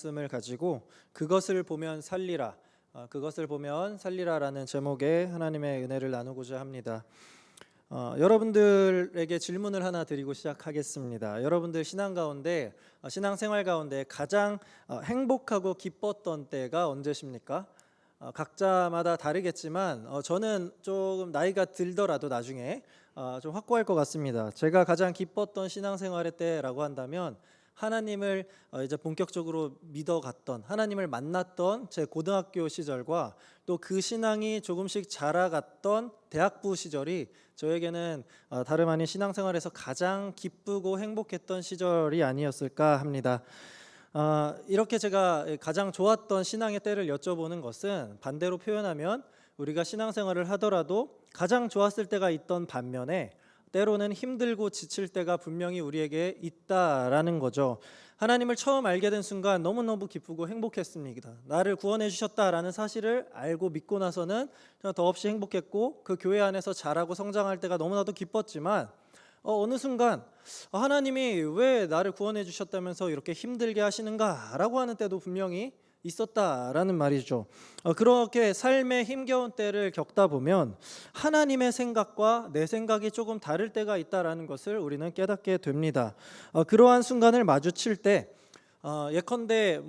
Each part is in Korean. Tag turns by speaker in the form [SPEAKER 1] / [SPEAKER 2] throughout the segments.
[SPEAKER 1] 말씀을 가지고 그것을 보면 살리라, 그것을 보면 살리라라는 제목의 하나님의 은혜를 나누고자 합니다. 여러분들에게 질문을 하나 드리고 시작하겠습니다. 여러분들 신앙 가운데, 신앙생활 가운데 가장 행복하고 기뻤던 때가 언제십니까? 각자마다 다르겠지만 저는 조금 나이가 들더라도 나중에 좀 확고할 것 같습니다. 제가 가장 기뻤던 신앙생활의 때라고 한다면 하나님을 이제 본격적으로 믿어갔던, 하나님을 만났던 제 고등학교 시절과 또 그 신앙이 조금씩 자라갔던 대학부 시절이 저에게는 다름 아닌 신앙생활에서 가장 기쁘고 행복했던 시절이 아니었을까 합니다. 이렇게 제가 가장 좋았던 신앙의 때를 여쭤보는 것은 반대로 표현하면 우리가 신앙생활을 하더라도 가장 좋았을 때가 있던 반면에 때로는 힘들고 지칠 때가 분명히 우리에게 있다라는 거죠. 하나님을 처음 알게 된 순간 너무너무 기쁘고 행복했습니다. 나를 구원해 주셨다라는 사실을 알고 믿고 나서는 더없이 행복했고 그 교회 안에서 자라고 성장할 때가 너무나도 기뻤지만 어느 순간 하나님이 왜 나를 구원해 주셨다면서 이렇게 힘들게 하시는가라고 하는 때도 분명히 있었다라는 말이죠. 그렇게 삶의 힘겨운 때를 겪다 보면 하나님의 생각과 내 생각이 조금 다를 때가 있다라는 것을 우리는 깨닫게 됩니다. 그러한 순간을 마주칠 때 예컨대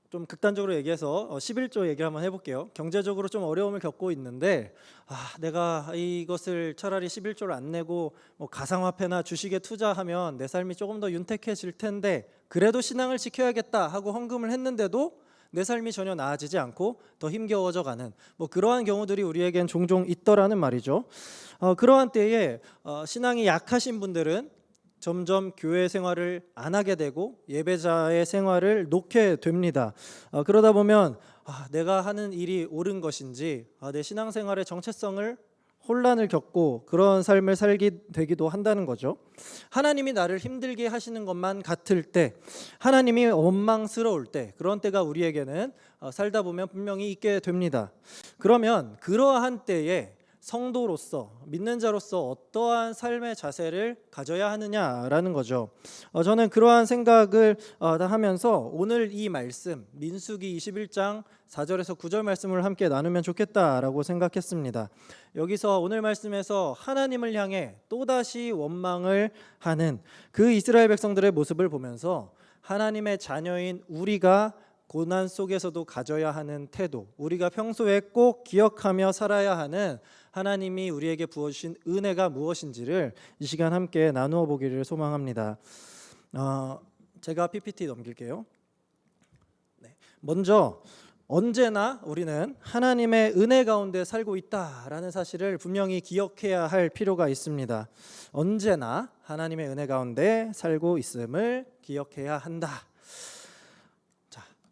[SPEAKER 1] 좀 극단적으로 얘기해서 11조 얘기를 한번 해볼게요. 경제적으로 좀 어려움을 겪고 있는데 내가 이것을 차라리 11조를 안 내고 가상화폐나 주식에 투자하면 내 삶이 조금 더 윤택해질 텐데 그래도 신앙을 지켜야겠다 하고 헌금을 했는데도 내 삶이 전혀 나아지지 않고 더 힘겨워져 가는 그러한 경우들이 우리에겐 종종 있더라는 말이죠. 그러한 때에 신앙이 약하신 분들은 점점 교회 생활을 안 하게 되고 예배자의 생활을 놓게 됩니다. 그러다 보면 내가 하는 일이 옳은 것인지 내 신앙생활의 정체성을 혼란을 겪고 그런 삶을 살게 되기도 한다는 거죠. 하나님이 나를 힘들게 하시는 것만 같을 때, 하나님이 원망스러울 때, 그런 때가 우리에게는 살다 보면 분명히 있게 됩니다. 그러면 그러한 때에 성도로서, 믿는 자로서 어떠한 삶의 자세를 가져야 하느냐라는 거죠. 저는 그러한 생각을 하면서 오늘 이 말씀 민수기 21장 4절에서 9절 말씀을 함께 나누면 좋겠다라고 생각했습니다. 여기서 오늘 말씀에서 하나님을 향해 또다시 원망을 하는 그 이스라엘 백성들의 모습을 보면서 하나님의 자녀인 우리가 고난 속에서도 가져야 하는 태도, 우리가 평소에 꼭 기억하며 살아야 하는 하나님이 우리에게 부어주신 은혜가 무엇인지를 이 시간 함께 나누어 보기를 소망합니다. 제가 PPT 넘길게요. 먼저 언제나 우리는 하나님의 은혜 가운데 살고 있다라는 사실을 분명히 기억해야 할 필요가 있습니다. 언제나 하나님의 은혜 가운데 살고 있음을 기억해야 한다.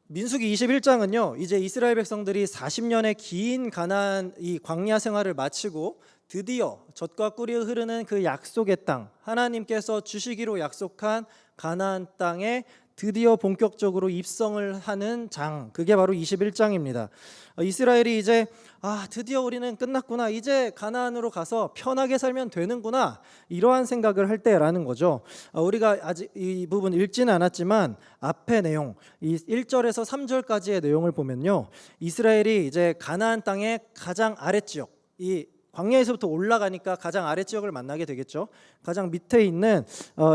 [SPEAKER 1] 민수기 21장은요 이제 이스라엘 백성들이 40년의 긴 가나안 이 광야 생활을 마치고 드디어 젖과 꿀이 흐르는 그 약속의 땅, 하나님께서 주시기로 약속한 가나안 땅에 드디어 본격적으로 입성을 하는 장, 그게 바로 21장입니다. 이스라엘이 이제 드디어 우리는 끝났구나, 이제 가나안으로 가서 편하게 살면 되는구나, 이러한 생각을 할 때라는 거죠. 우리가 아직 이 부분 읽지는 않았지만 앞의 내용, 이 1절에서 3절까지의 내용을 보면요, 이스라엘이 이제 가나안 땅의 가장 아랫지역, 이 광야에서부터 올라가니까 가장 아래 지역을 만나게 되겠죠. 가장 밑에 있는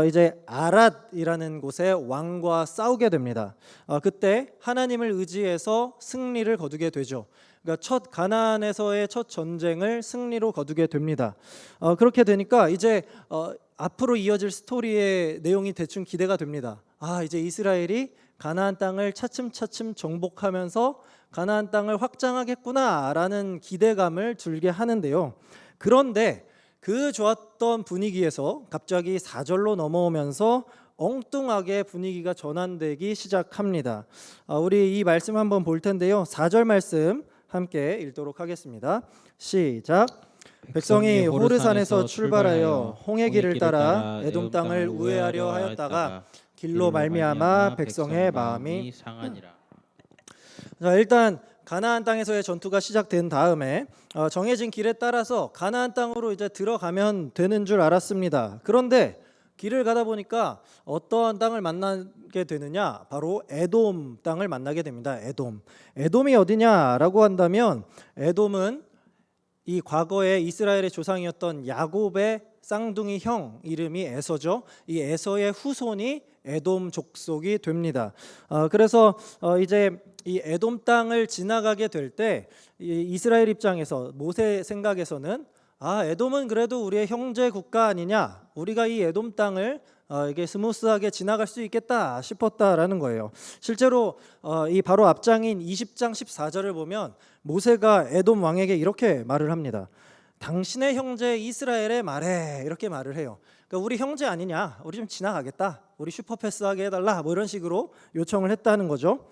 [SPEAKER 1] 이제 아랏이라는 곳에 왕과 싸우게 됩니다. 그때 하나님을 의지해서 승리를 거두게 되죠. 그러니까 첫 가나안에서의 첫 전쟁을 승리로 거두게 됩니다. 그렇게 되니까 이제 앞으로 이어질 스토리의 내용이 대충 기대가 됩니다. 이제 이스라엘이 가나안 땅을 차츰차츰 정복하면서 가나안 땅을 확장하겠구나라는 기대감을 들게 하는데요. 그런데 그 좋았던 분위기에서 갑자기 4절로 넘어오면서 엉뚱하게 분위기가 전환되기 시작합니다. 우리 이 말씀 한번 볼 텐데요. 4절 말씀 함께 읽도록 하겠습니다. 시작. 백성이 호르산에서 출발하여 홍해 길을 따라 에돔 땅을 우회하려 하였다가 길로 말미암아 백성의 마음이
[SPEAKER 2] 상하니라.
[SPEAKER 1] 자, 일단 가나안 땅에서의 전투가 시작된 다음에 정해진 길에 따라서 가나안 땅으로 이제 들어가면 되는 줄 알았습니다. 그런데 길을 가다 보니까 어떠한 땅을 만나게 되느냐? 바로 에돔 땅을 만나게 됩니다. 에돔. 에돔이 어디냐라고 한다면 에돔은 이 과거에 이스라엘의 조상이었던 야곱의 쌍둥이 형 이름이 에서죠. 이 에서의 후손이 에돔 족속이 됩니다. 그래서 이제 이 에돔 땅을 지나가게 될 때 이스라엘 입장에서 모세 생각에서는 에돔은 그래도 우리의 형제 국가 아니냐? 우리가 이 에돔 땅을 이게 스무스하게 지나갈 수 있겠다 싶었다라는 거예요. 실제로 이 바로 앞장인 20장 14절을 보면 모세가 에돔 왕에게 이렇게 말을 합니다. 당신의 형제 이스라엘의 말에 이렇게 말을 해요. 그러니까 우리 형제 아니냐? 우리 좀 지나가겠다. 우리 슈퍼패스하게 해달라. 뭐 이런 식으로 요청을 했다는 거죠.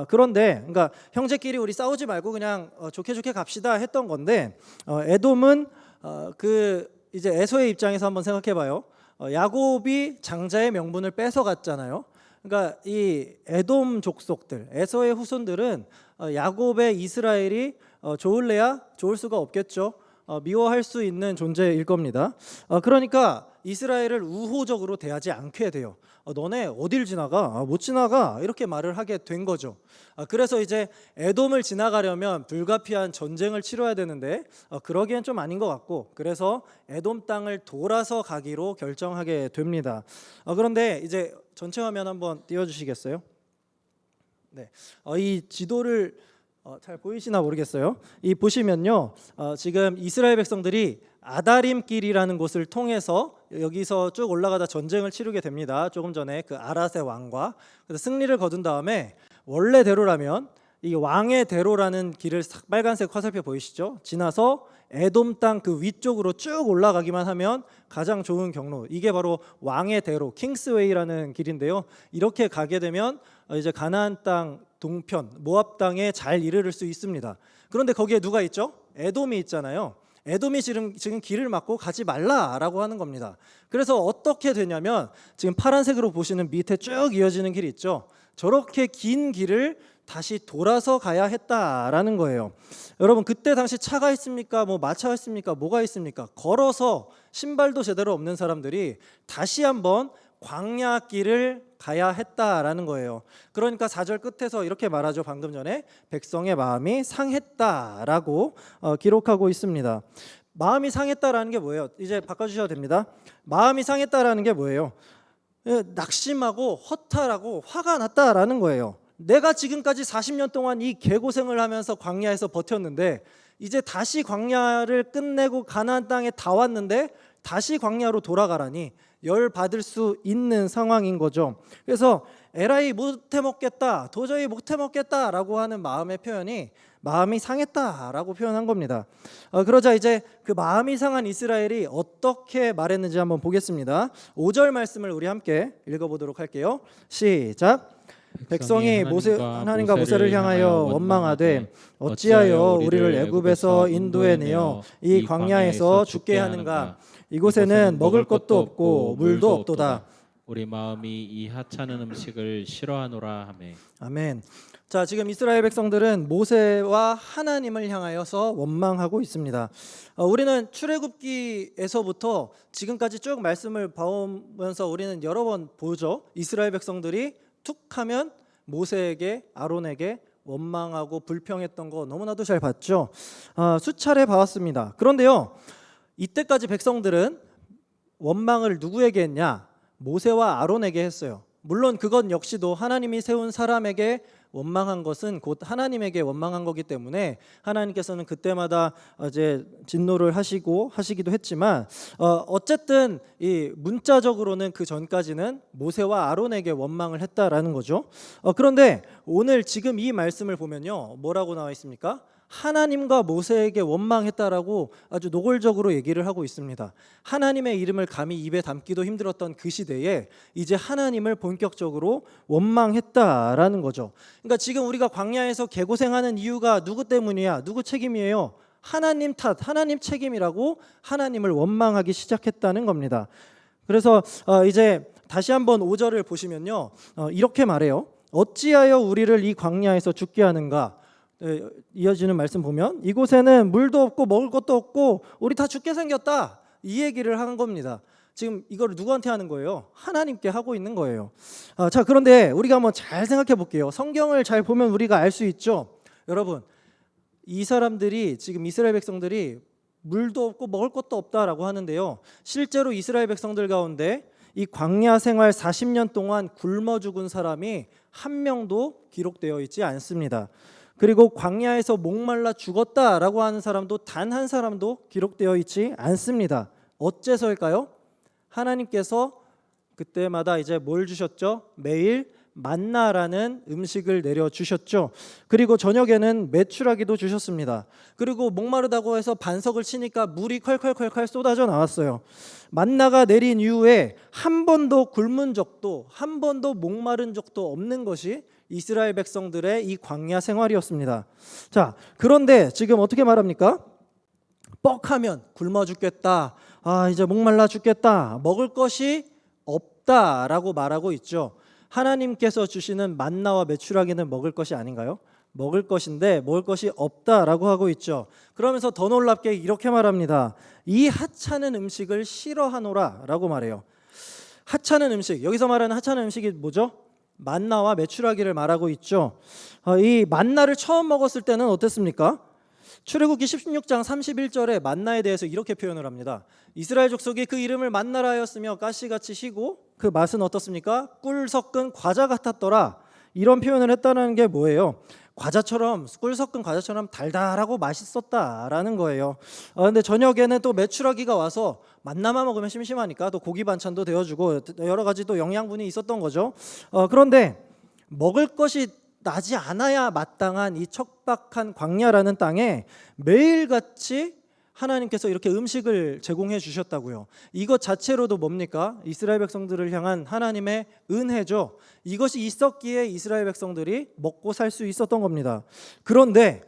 [SPEAKER 1] 그런데 그러니까 형제끼리 우리 싸우지 말고 그냥 좋게 좋게 갑시다 했던 건데 에돔은 그 이제 에서의 입장에서 한번 생각해봐요. 야곱이 장자의 명분을 뺏어갔잖아요. 그러니까 이 에돔 족속들, 에서의 후손들은 야곱의 이스라엘이 좋을래야 좋을 수가 없겠죠. 미워할 수 있는 존재일 겁니다. 그러니까 이스라엘을 우호적으로 대하지 않게 돼요. 너네 어딜 지나가? 못 지나가. 이렇게 말을 하게 된 거죠. 그래서 이제 에돔을 지나가려면 불가피한 전쟁을 치러야 되는데 그러기엔 좀 아닌 것 같고, 그래서 에돔 땅을 돌아서 가기로 결정하게 됩니다. 그런데 이제 전체 화면 한번 띄워주시겠어요? 네, 이 지도를 잘 보이시나 모르겠어요. 이 보시면요, 지금 이스라엘 백성들이 아다림 길이라는 곳을 통해서 여기서 쭉 올라가다 전쟁을 치르게 됩니다. 조금 전에 그 아랏의 왕과. 그래서 승리를 거둔 다음에 원래대로라면 이 왕의 대로라는 길을 빨간색 화살표 보이시죠? 지나서 에돔 땅 그 위쪽으로 쭉 올라가기만 하면 가장 좋은 경로, 이게 바로 왕의 대로, 킹스웨이라는 길인데요. 이렇게 가게 되면 이제 가나안 땅 동편 모압 땅에 잘 이르를 수 있습니다. 그런데 거기에 누가 있죠? 에돔이 있잖아요. 에돔이 지금 길을 막고 가지 말라라고 하는 겁니다. 그래서 어떻게 되냐면 지금 파란색으로 보시는 밑에 쭉 이어지는 길이 있죠. 저렇게 긴 길을 다시 돌아서 가야 했다라는 거예요. 여러분, 그때 당시 차가 있습니까? 뭐 마차가 있습니까? 뭐가 있습니까? 걸어서 신발도 제대로 없는 사람들이 다시 한번 광야길을 가야 했다라는 거예요. 그러니까 4절 끝에서 이렇게 말하죠. 방금 전에 백성의 마음이 상했다라고 기록하고 있습니다. 마음이 상했다라는 게 뭐예요? 이제 바꿔주셔도 됩니다. 마음이 상했다라는 게 뭐예요? 낙심하고 허탈하고 화가 났다라는 거예요. 내가 지금까지 40년 동안 이 개고생을 하면서 광야에서 버텼는데 이제 다시 광야를 끝내고 가나안 땅에 다 왔는데 다시 광야로 돌아가라니 열 받을 수 있는 상황인 거죠. 그래서 에라이 못해 먹겠다, 도저히 못해 먹겠다라고 하는 마음의 표현이 마음이 상했다라고 표현한 겁니다. 그러자 이제 그 마음이 상한 이스라엘이 어떻게 말했는지 한번 보겠습니다. 5절 말씀을 우리 함께 읽어보도록 할게요. 시작. 백성이 하나님과 모세를 향하여 원망하되 어찌하여 우리를 애굽에서 인도해 내어 이 광야에서 죽게 하는가? 이곳에는 먹을 것도 없고 물도 없도다.
[SPEAKER 2] 우리 마음이 이 하찮은 음식을 싫어하노라 하매.
[SPEAKER 1] 아멘. 자, 지금 이스라엘 백성들은 모세와 하나님을 향하여서 원망하고 있습니다. 우리는 출애굽기에서부터 지금까지 쭉 말씀을 봐오면서 우리는 여러 번 보죠. 이스라엘 백성들이 툭 하면 모세에게, 아론에게 원망하고 불평했던 거 너무나도 잘 봤죠. 수차례 봐왔습니다. 그런데요, 이때까지 백성들은 원망을 누구에게 했냐? 모세와 아론에게 했어요. 물론 그건 역시도 하나님이 세운 사람에게 원망한 것은 곧 하나님에게 원망한 거기 때문에 하나님께서는 그때마다 이제 진노를 하시기도 했지만 어쨌든 이 문자적으로는 그 전까지는 모세와 아론에게 원망을 했다라는 거죠. 그런데 오늘 지금 이 말씀을 보면요, 뭐라고 나와 있습니까? 하나님과 모세에게 원망했다라고 아주 노골적으로 얘기를 하고 있습니다. 하나님의 이름을 감히 입에 담기도 힘들었던 그 시대에 이제 하나님을 본격적으로 원망했다라는 거죠. 그러니까 지금 우리가 광야에서 개고생하는 이유가 누구 때문이야? 누구 책임이에요? 하나님 탓, 하나님 책임이라고 하나님을 원망하기 시작했다는 겁니다. 그래서 이제 다시 한번 5절을 보시면요, 이렇게 말해요. 어찌하여 우리를 이 광야에서 죽게 하는가? 이어지는 말씀 보면 이곳에는 물도 없고 먹을 것도 없고 우리 다 죽게 생겼다, 이 얘기를 하는 겁니다. 지금 이거를 누구한테 하는 거예요? 하나님께 하고 있는 거예요. 자, 그런데 우리가 한번 잘 생각해 볼게요. 성경을 잘 보면 우리가 알 수 있죠. 여러분, 이 사람들이 지금 이스라엘 백성들이 물도 없고 먹을 것도 없다라고 하는데요. 실제로 이스라엘 백성들 가운데 이 광야 생활 40년 동안 굶어 죽은 사람이 한 명도 기록되어 있지 않습니다. 그리고 광야에서 목말라 죽었다라고 하는 사람도 단 한 사람도 기록되어 있지 않습니다. 어째서일까요? 하나님께서 그때마다 이제 뭘 주셨죠? 매일 만나라는 음식을 내려주셨죠. 그리고 저녁에는 메추라기도 주셨습니다. 그리고 목마르다고 해서 반석을 치니까 물이 콸콸콸콸 쏟아져 나왔어요. 만나가 내린 이후에 한 번도 굶은 적도 한 번도 목마른 적도 없는 것이 이스라엘 백성들의 이 광야 생활이었습니다. 자, 그런데 지금 어떻게 말합니까? 뻑하면 굶어 죽겠다. 이제 목말라 죽겠다. 먹을 것이 없다라고 말하고 있죠. 하나님께서 주시는 만나와 메추라기는 먹을 것이 아닌가요? 먹을 것인데 먹을 것이 없다라고 하고 있죠. 그러면서 더 놀랍게 이렇게 말합니다. 이 하찮은 음식을 싫어하노라라고 말해요. 하찮은 음식, 여기서 말하는 하찮은 음식이 뭐죠? 만나와 메추라기를 말하고 있죠. 이 만나를 처음 먹었을 때는 어땠습니까? 출애굽기 16장 31절에 만나에 대해서 이렇게 표현을 합니다. 이스라엘 족속이 그 이름을 만나라 하였으며 가시같이 시고 그 맛은 어떻습니까? 꿀 섞은 과자 같았더라. 이런 표현을 했다는 게 뭐예요? 과자처럼, 꿀 섞은 과자처럼 달달하고 맛있었다라는 거예요. 근데 저녁에는 또 메추라기가 와서 만나만 먹으면 심심하니까 또 고기 반찬도 되어주고 여러 가지 또 영양분이 있었던 거죠. 그런데 먹을 것이 나지 않아야 마땅한 이 척박한 광야라는 땅에 매일같이 하나님께서 이렇게 음식을 제공해 주셨다고요. 이것 자체로도 뭡니까? 이스라엘 백성들을 향한 하나님의 은혜죠. 이것이 있었기에 이스라엘 백성들이 먹고 살 수 있었던 겁니다. 그런데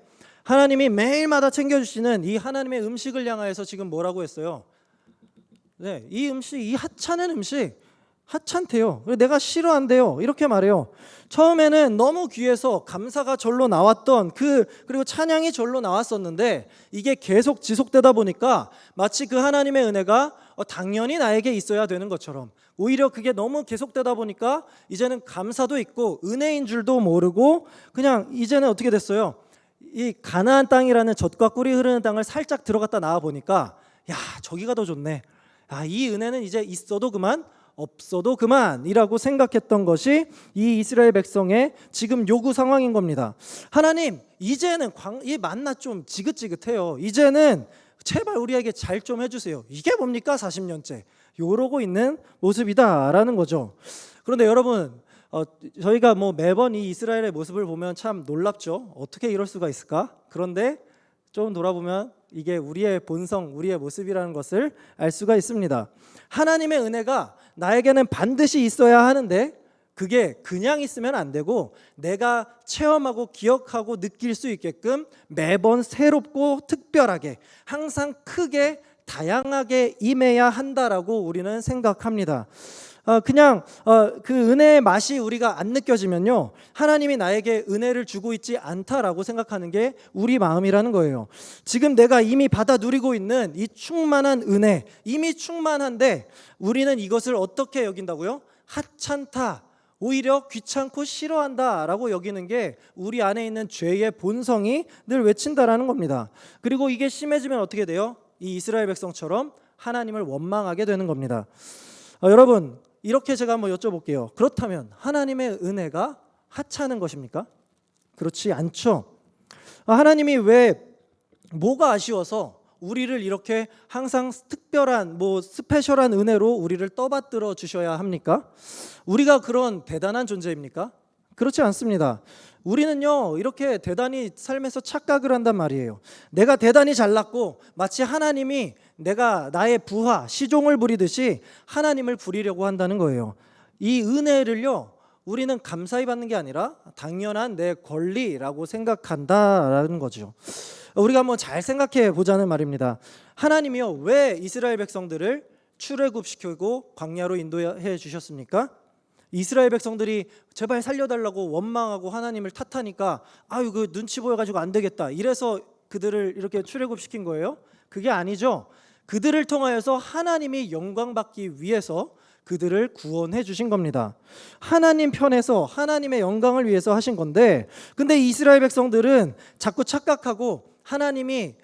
[SPEAKER 1] 하나님이 매일마다 챙겨주시는 이 하나님의 음식을 향하여서 지금 뭐라고 했어요? 네, 이 음식, 이 하찮은 음식 하찮대요. 내가 싫어한대요. 이렇게 말해요. 처음에는 너무 귀해서 감사가 절로 나왔던 그리고 찬양이 절로 나왔었는데 이게 계속 지속되다 보니까 마치 그 하나님의 은혜가 당연히 나에게 있어야 되는 것처럼 오히려 그게 너무 계속되다 보니까 이제는 감사도 있고 은혜인 줄도 모르고 그냥 이제는 어떻게 됐어요? 이 가나안 땅이라는 젖과 꿀이 흐르는 땅을 살짝 들어갔다 나와 보니까 야, 저기가 더 좋네. 이 은혜는 이제 있어도 그만 없어도 그만이라고 생각했던 것이 이 이스라엘 백성의 지금 요구 상황인 겁니다. 하나님, 이제는 이 만나 좀 지긋지긋해요. 이제는 제발 우리에게 잘 좀 해주세요. 이게 뭡니까? 40년째 이러고 있는 모습이다라는 거죠. 그런데 여러분, 저희가 뭐 매번 이 이스라엘의 모습을 보면 참 놀랍죠. 어떻게 이럴 수가 있을까? 그런데 좀 돌아보면 이게 우리의 본성, 우리의 모습이라는 것을 알 수가 있습니다. 하나님의 은혜가 나에게는 반드시 있어야 하는데 그게 그냥 있으면 안 되고 내가 체험하고 기억하고 느낄 수 있게끔 매번 새롭고 특별하게 항상 크게 다양하게 임해야 한다라고 우리는 생각합니다. 그냥 그 은혜의 맛이 우리가 안 느껴지면요, 하나님이 나에게 은혜를 주고 있지 않다라고 생각하는 게 우리 마음이라는 거예요. 지금 내가 이미 받아 누리고 있는 이 충만한 은혜, 이미 충만한데 우리는 이것을 어떻게 여긴다고요? 하찮다, 오히려 귀찮고 싫어한다라고 여기는 게 우리 안에 있는 죄의 본성이 늘 외친다라는 겁니다. 그리고 이게 심해지면 어떻게 돼요? 이 이스라엘 백성처럼 하나님을 원망하게 되는 겁니다. 여러분, 이렇게 제가 한번 여쭤볼게요. 그렇다면 하나님의 은혜가 하찮은 것입니까? 그렇지 않죠. 하나님이 왜 뭐가 아쉬워서 우리를 이렇게 항상 특별한 스페셜한 은혜로 우리를 떠받들어 주셔야 합니까? 우리가 그런 대단한 존재입니까? 그렇지 않습니다. 우리는요, 이렇게 대단히 삶에서 착각을 한단 말이에요. 내가 대단히 잘났고 마치 하나님이 내가 나의 부하, 시종을 부리듯이 하나님을 부리려고 한다는 거예요. 이 은혜를요, 우리는 감사히 받는 게 아니라 당연한 내 권리라고 생각한다라는 거죠. 우리가 한번 잘 생각해 보자는 말입니다. 하나님이요, 왜 이스라엘 백성들을 출애굽시키고 광야로 인도해 주셨습니까? 이스라엘 백성들이 제발 살려달라고 원망하고 하나님을 탓하니까 그 눈치 보여가지고 안 되겠다 이래서 그들을 이렇게 출애굽시킨 거예요? 그게 아니죠. 그들을 통하여서 하나님이 영광받기 위해서 그들을 구원해 주신 겁니다. 하나님 편에서 하나님의 영광을 위해서 하신 건데, 근데 이스라엘 백성들은 자꾸 착각하고 하나님이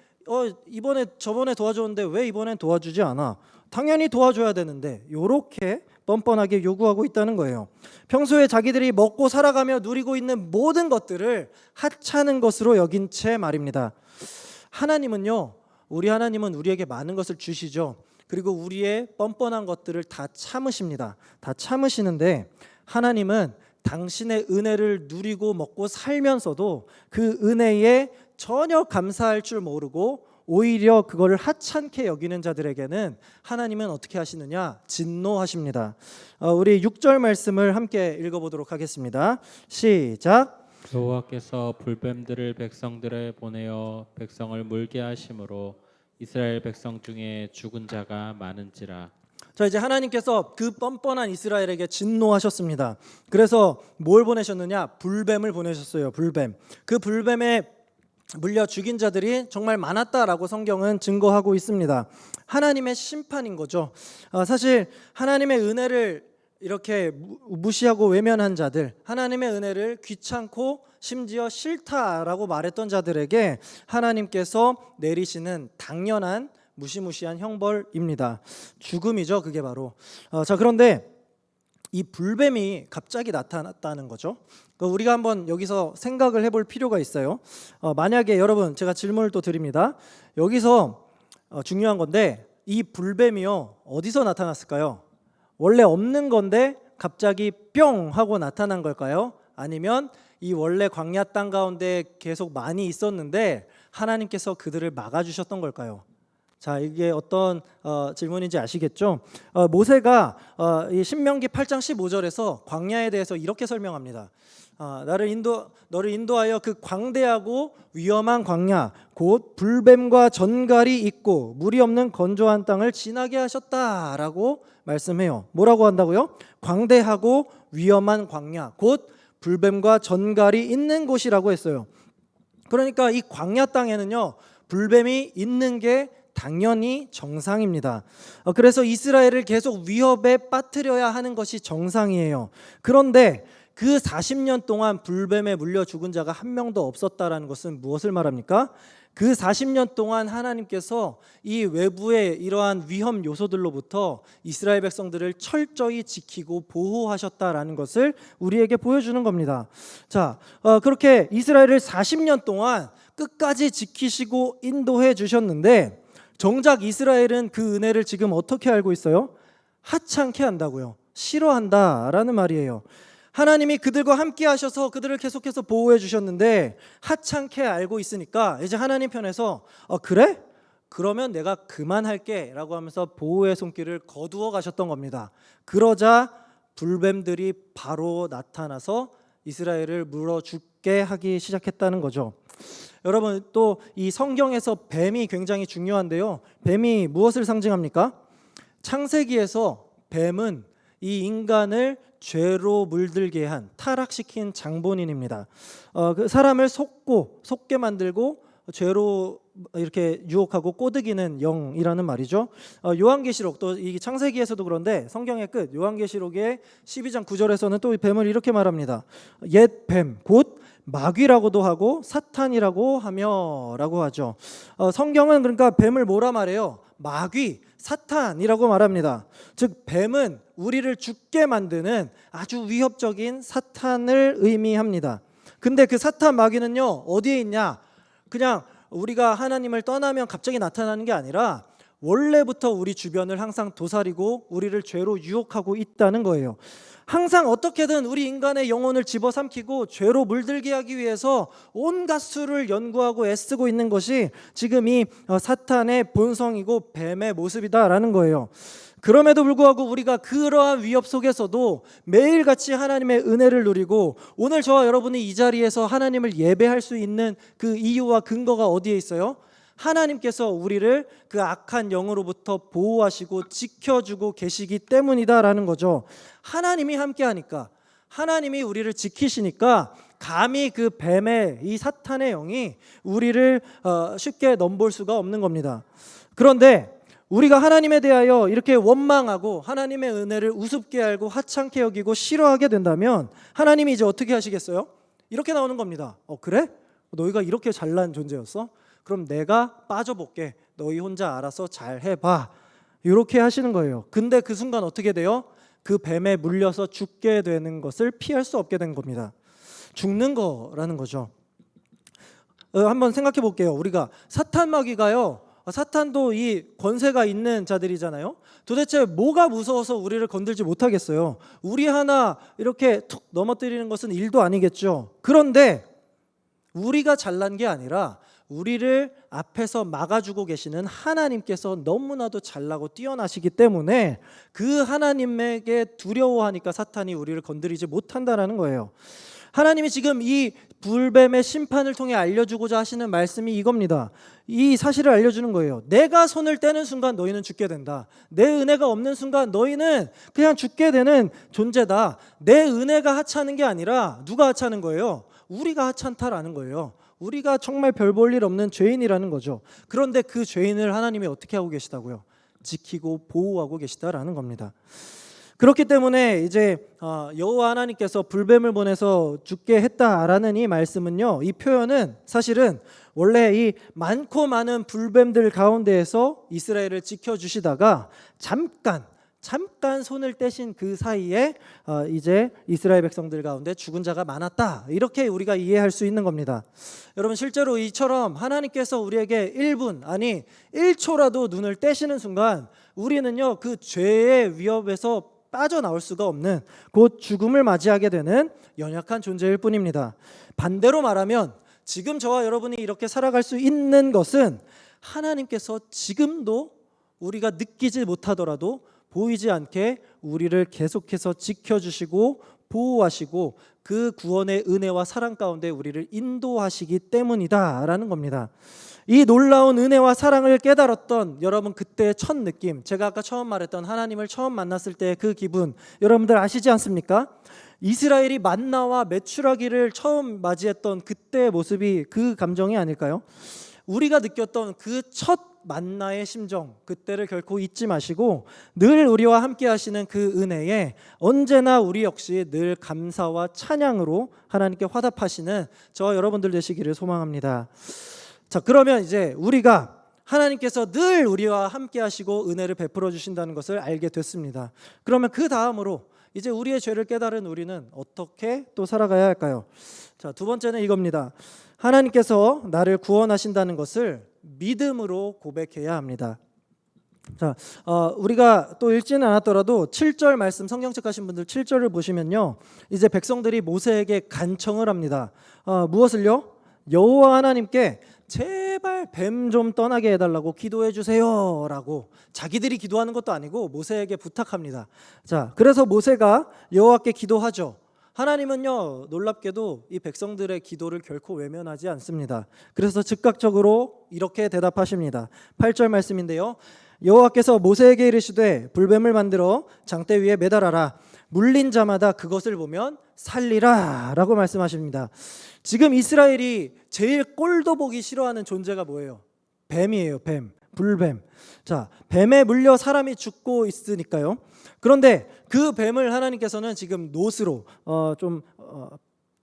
[SPEAKER 1] 이번에 저번에 도와줬는데 왜 이번엔 도와주지 않아? 당연히 도와줘야 되는데, 요렇게 뻔뻔하게 요구하고 있다는 거예요. 평소에 자기들이 먹고 살아가며 누리고 있는 모든 것들을 하찮은 것으로 여긴 채 말입니다. 하나님은요, 우리 하나님은 우리에게 많은 것을 주시죠. 그리고 우리의 뻔뻔한 것들을 다 참으십니다. 다 참으시는데, 하나님은 당신의 은혜를 누리고 먹고 살면서도 그 은혜에 전혀 감사할 줄 모르고 오히려 그거를 하찮게 여기는 자들에게는 하나님은 어떻게 하시느냐? 진노하십니다. 우리 6절 말씀을 함께 읽어보도록 하겠습니다. 시작.
[SPEAKER 2] 여호와께서 불뱀들을 백성들에 보내어 백성을 물게 하심으로 이스라엘 백성 중에 죽은 자가 많은지라.
[SPEAKER 1] 자, 이제 하나님께서 그 뻔뻔한 이스라엘에게 진노하셨습니다. 그래서 뭘 보내셨느냐? 불뱀을 보내셨어요. 불뱀. 그 불뱀에 물려 죽인 자들이 정말 많았다라고 성경은 증거하고 있습니다. 하나님의 심판인 거죠. 사실 하나님의 은혜를 이렇게 무시하고 외면한 자들, 하나님의 은혜를 귀찮고 심지어 싫다라고 말했던 자들에게 하나님께서 내리시는 당연한 무시무시한 형벌입니다. 죽음이죠, 그게 바로. 자, 그런데 이 불뱀이 갑자기 나타났다는 거죠. 우리가 한번 여기서 생각을 해볼 필요가 있어요. 만약에 여러분, 제가 질문을 또 드립니다. 여기서 중요한 건데, 이 불뱀이요, 어디서 나타났을까요? 원래 없는 건데 갑자기 뿅 하고 나타난 걸까요? 아니면 이 원래 광야 땅 가운데 계속 많이 있었는데 하나님께서 그들을 막아주셨던 걸까요? 자, 이게 어떤 질문인지 아시겠죠? 모세가 이 신명기 8장 15절에서 광야에 대해서 이렇게 설명합니다. 너를 인도하여 그 광대하고 위험한 광야, 곧 불뱀과 전갈이 있고 물이 없는 건조한 땅을 지나게 하셨다라고 말씀해요. 뭐라고 한다고요? 광대하고 위험한 광야, 곧 불뱀과 전갈이 있는 곳이라고 했어요. 그러니까 이 광야 땅에는요, 불뱀이 있는 게 당연히 정상입니다. 그래서 이스라엘을 계속 위협에 빠뜨려야 하는 것이 정상이에요. 그런데 그 40년 동안 불뱀에 물려 죽은 자가 한 명도 없었다라는 것은 무엇을 말합니까? 그 40년 동안 하나님께서 이 외부의 이러한 위험 요소들로부터 이스라엘 백성들을 철저히 지키고 보호하셨다라는 것을 우리에게 보여주는 겁니다. 자, 그렇게 이스라엘을 40년 동안 끝까지 지키시고 인도해 주셨는데, 정작 이스라엘은 그 은혜를 지금 어떻게 알고 있어요? 하찮게 한다고요. 싫어한다라는 말이에요. 하나님이 그들과 함께 하셔서 그들을 계속해서 보호해 주셨는데 하찮게 알고 있으니까 이제 하나님 편에서 그래? 그러면 내가 그만할게 라고 하면서 보호의 손길을 거두어 가셨던 겁니다. 그러자 불뱀들이 바로 나타나서 이스라엘을 물어 죽게 하기 시작했다는 거죠. 여러분, 또 이 성경에서 뱀이 굉장히 중요한데요. 뱀이 무엇을 상징합니까? 창세기에서 뱀은 이 인간을 죄로 물들게 한, 타락시킨 장본인입니다. 그 사람을 속게 만들고 죄로 이렇게 유혹하고 꼬드기는 영이라는 말이죠. 요한계시록, 또 이 창세기에서도 그런데 성경의 끝 요한계시록의 12장 9절에서는 또 이 뱀을 이렇게 말합니다. 옛 뱀, 곧 마귀라고도 하고 사탄이라고 하며라고 하죠. 성경은 그러니까 뱀을 뭐라 말해요? 마귀, 사탄이라고 말합니다. 즉 뱀은 우리를 죽게 만드는 아주 위협적인 사탄을 의미합니다. 근데 그 사탄 마귀는요, 어디에 있냐? 그냥 우리가 하나님을 떠나면 갑자기 나타나는 게 아니라 원래부터 우리 주변을 항상 도사리고 우리를 죄로 유혹하고 있다는 거예요. 항상 어떻게든 우리 인간의 영혼을 집어삼키고 죄로 물들게 하기 위해서 온갖 수를 연구하고 애쓰고 있는 것이 지금 이 사탄의 본성이고 뱀의 모습이다라는 거예요. 그럼에도 불구하고 우리가 그러한 위협 속에서도 매일같이 하나님의 은혜를 누리고, 오늘 저와 여러분이 이 자리에서 하나님을 예배할 수 있는 그 이유와 근거가 어디에 있어요? 하나님께서 우리를 그 악한 영으로부터 보호하시고 지켜주고 계시기 때문이다라는 거죠. 하나님이 함께하니까, 하나님이 우리를 지키시니까 감히 그 뱀의, 이 사탄의 영이 우리를 쉽게 넘볼 수가 없는 겁니다. 그런데 우리가 하나님에 대하여 이렇게 원망하고 하나님의 은혜를 우습게 알고 하찮게 여기고 싫어하게 된다면 하나님이 이제 어떻게 하시겠어요? 이렇게 나오는 겁니다. 그래? 너희가 이렇게 잘난 존재였어? 그럼 내가 빠져볼게. 너희 혼자 알아서 잘 해봐. 이렇게 하시는 거예요. 근데 그 순간 어떻게 돼요? 그 뱀에 물려서 죽게 되는 것을 피할 수 없게 된 겁니다. 죽는 거라는 거죠. 한번 생각해 볼게요. 우리가 사탄 마귀가요, 사탄도 이 권세가 있는 자들이잖아요. 도대체 뭐가 무서워서 우리를 건들지 못하겠어요? 우리 하나 이렇게 툭 넘어뜨리는 것은 일도 아니겠죠. 그런데 우리가 잘난 게 아니라 우리를 앞에서 막아주고 계시는 하나님께서 너무나도 잘나고 뛰어나시기 때문에 그 하나님에게 두려워하니까 사탄이 우리를 건드리지 못한다라는 거예요. 하나님이 지금 이 불뱀의 심판을 통해 알려주고자 하시는 말씀이 이겁니다. 이 사실을 알려주는 거예요. 내가 손을 떼는 순간 너희는 죽게 된다. 내 은혜가 없는 순간 너희는 그냥 죽게 되는 존재다. 내 은혜가 하찮은 게 아니라 누가 하찮은 거예요? 우리가 하찮다라는 거예요. 우리가 정말 별 볼 일 없는 죄인이라는 거죠. 그런데 그 죄인을 하나님이 어떻게 하고 계시다고요? 지키고 보호하고 계시다라는 겁니다. 그렇기 때문에 이제 여호와 하나님께서 불뱀을 보내서 죽게 했다라는 이 말씀은요, 이 표현은 사실은 원래 이 많고 많은 불뱀들 가운데에서 이스라엘을 지켜주시다가 잠깐 손을 떼신 그 사이에 이제 이스라엘 백성들 가운데 죽은 자가 많았다, 이렇게 우리가 이해할 수 있는 겁니다. 여러분, 실제로 이처럼 하나님께서 우리에게 1분 아니 1초라도 눈을 떼시는 순간 우리는요, 그 죄의 위협에서 빠져나올 수가 없는, 곧 죽음을 맞이하게 되는 연약한 존재일 뿐입니다. 반대로 말하면 지금 저와 여러분이 이렇게 살아갈 수 있는 것은 하나님께서 지금도 우리가 느끼지 못하더라도 보이지 않게 우리를 계속해서 지켜주시고 보호하시고 그 구원의 은혜와 사랑 가운데 우리를 인도하시기 때문이다라는 겁니다. 이 놀라운 은혜와 사랑을 깨달았던 여러분, 그때의 첫 느낌, 제가 아까 처음 말했던 하나님을 처음 만났을 때 그 기분, 여러분들 아시지 않습니까? 이스라엘이 만나와 메추라기를 처음 맞이했던 그때의 모습이 그 감정이 아닐까요? 우리가 느꼈던 그 첫 만나의 심정, 그때를 결코 잊지 마시고 늘 우리와 함께 하시는 그 은혜에 언제나 우리 역시 늘 감사와 찬양으로 하나님께 화답하시는 저와 여러분들 되시기를 소망합니다. 자, 그러면 이제 우리가 하나님께서 늘 우리와 함께 하시고 은혜를 베풀어 주신다는 것을 알게 됐습니다. 그러면 그 다음으로 이제 우리의 죄를 깨달은 우리는 어떻게 또 살아가야 할까요? 자, 두 번째는 이겁니다. 하나님께서 나를 구원하신다는 것을 믿음으로 고백해야 합니다. 자, 우리가 또 읽지는 않았더라도 7절 말씀, 성경책 가신 분들 7절을 보시면요, 이제 백성들이 모세에게 간청을 합니다. 무엇을요? 여호와 하나님께 제발 뱀 좀 떠나게 해달라고 기도해 주세요 라고 자기들이 기도하는 것도 아니고 모세에게 부탁합니다. 자, 그래서 모세가 여호와께 기도하죠. 하나님은요, 놀랍게도 이 백성들의 기도를 결코 외면하지 않습니다. 그래서 즉각적으로 이렇게 대답하십니다. 8절 말씀인데요, 여호와께서 모세에게 이르시되 불뱀을 만들어 장대 위에 매달아라. 물린 자마다 그것을 보면 살리라 라고 말씀하십니다. 지금 이스라엘이 제일 꼴도 보기 싫어하는 존재가 뭐예요? 뱀이에요. 뱀, 불뱀. 자, 뱀에 물려 사람이 죽고 있으니까요. 그런데 그 뱀을 하나님께서는 지금 놋으로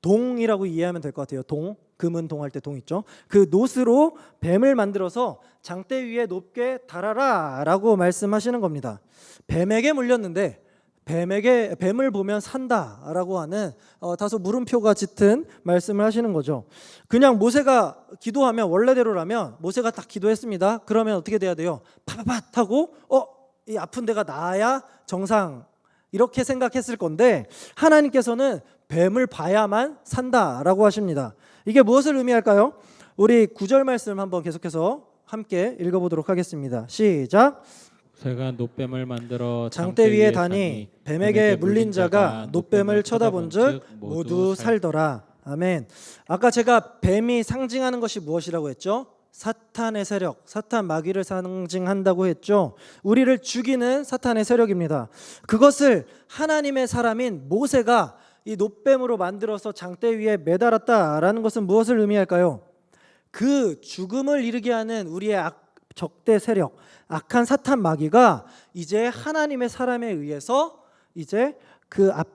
[SPEAKER 1] 동이라고 이해하면 될 것 같아요. 동, 금은 동할 때 동 있죠. 그 놋으로 뱀을 만들어서 장대 위에 높게 달아라 라고 말씀하시는 겁니다. 뱀에게 물렸는데 뱀을 보면 산다라고 하는 다소 물음표가 짙은 말씀을 하시는 거죠. 그냥 모세가 기도하면, 원래대로라면 모세가 딱 기도했습니다. 그러면 어떻게 돼야 돼요? 파파팟 하고 이 아픈 데가 나아야 정상, 이렇게 생각했을 건데 하나님께서는 뱀을 봐야만 산다라고 하십니다. 이게 무엇을 의미할까요? 우리 9절 말씀 한번 계속해서 함께 읽어보도록 하겠습니다. 시작.
[SPEAKER 2] 모세가 놋뱀을 만들어
[SPEAKER 1] 장대 위에 다니 뱀에게 물린 자가 놋뱀을 쳐다본즉 모두 살더라. 아멘. 아까 제가 뱀이 상징하는 것이 무엇이라고 했죠? 사탄의 세력, 사탄 마귀를 상징한다고 했죠. 우리를 죽이는 사탄의 세력입니다. 그것을 하나님의 사람인 모세가 이 놋뱀으로 만들어서 장대 위에 매달았다라는 것은 무엇을 의미할까요? 그 죽음을 이르게 하는 우리의 적대 세력, 악한 사탄 마귀가 이제 하나님의 사람에 의해서 이제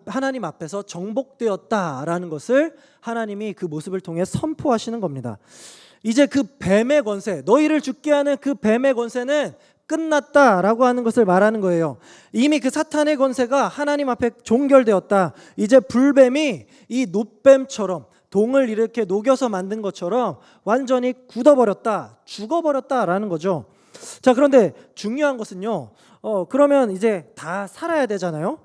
[SPEAKER 1] 하나님 앞에서 정복되었다라는 것을 하나님이 그 모습을 통해 선포하시는 겁니다. 이제 그 뱀의 권세, 너희를 죽게 하는 그 뱀의 권세는 끝났다라고 하는 것을 말하는 거예요. 이미 그 사탄의 권세가 하나님 앞에 종결되었다. 이제 불뱀이 이 놋뱀처럼 동을 이렇게 녹여서 만든 것처럼 완전히 굳어버렸다, 죽어버렸다라는 거죠. 자, 그런데 중요한 것은요, 그러면 이제 다 살아야 되잖아요.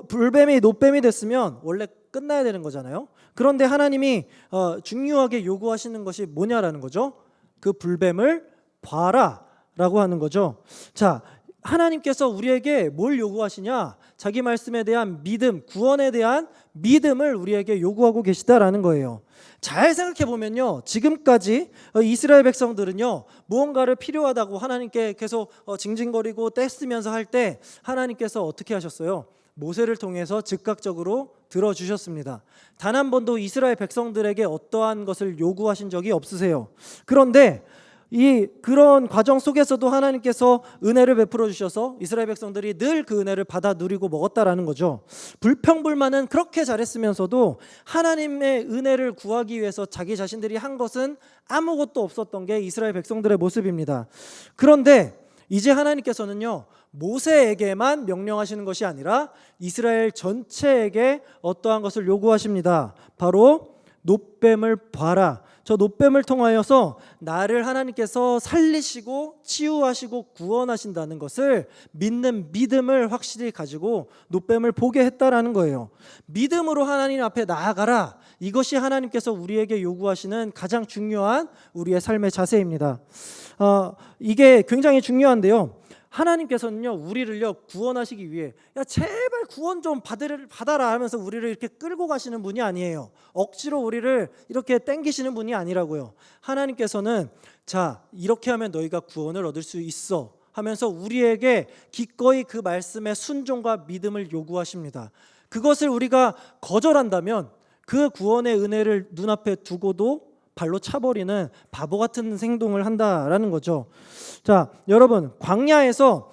[SPEAKER 1] 불뱀이 놋뱀이 됐으면 원래 끝나야 되는 거잖아요. 그런데 하나님이 중요하게 요구하시는 것이 뭐냐라는 거죠. 그 불뱀을 봐라 라고 하는 거죠. 자, 하나님께서 우리에게 뭘 요구하시냐? 자기 말씀에 대한 믿음, 구원에 대한 믿음을 우리에게 요구하고 계시다라는 거예요. 잘 생각해 보면요, 지금까지 이스라엘 백성들은요, 무언가를 필요하다고 하나님께 계속 징징거리고 떼쓰면서 할 때 하나님께서 어떻게 하셨어요? 모세를 통해서 즉각적으로 들어주셨습니다. 단 한 번도 이스라엘 백성들에게 어떠한 것을 요구하신 적이 없으세요. 그런데 그런 과정 속에서도 하나님께서 은혜를 베풀어 주셔서 이스라엘 백성들이 늘 그 은혜를 받아 누리고 먹었다라는 거죠. 불평불만은 그렇게 잘했으면서도 하나님의 은혜를 구하기 위해서 자기 자신들이 한 것은 아무것도 없었던 게 이스라엘 백성들의 모습입니다. 그런데 이제 하나님께서는요, 모세에게만 명령하시는 것이 아니라 이스라엘 전체에게 어떠한 것을 요구하십니다. 바로 놋뱀을 봐라. 저 놋뱀을 통하여서 나를 하나님께서 살리시고 치유하시고 구원하신다는 것을 믿는 믿음을 확실히 가지고 놋뱀을 보게 했다라는 거예요. 믿음으로 하나님 앞에 나아가라. 이것이 하나님께서 우리에게 요구하시는 가장 중요한 우리의 삶의 자세입니다. 이게 굉장히 중요한데요. 하나님께서는요, 우리를요 구원하시기 위해 야 제발 구원 좀 받아라 하면서 우리를 이렇게 끌고 가시는 분이 아니에요. 억지로 우리를 이렇게 땡기시는 분이 아니라고요. 하나님께서는 자, 이렇게 하면 너희가 구원을 얻을 수 있어 하면서 우리에게 기꺼이 그 말씀의 순종과 믿음을 요구하십니다. 그것을 우리가 거절한다면 그 구원의 은혜를 눈앞에 두고도 발로 차버리는 바보 같은 행동을 한다라는 거죠. 자, 여러분, 광야에서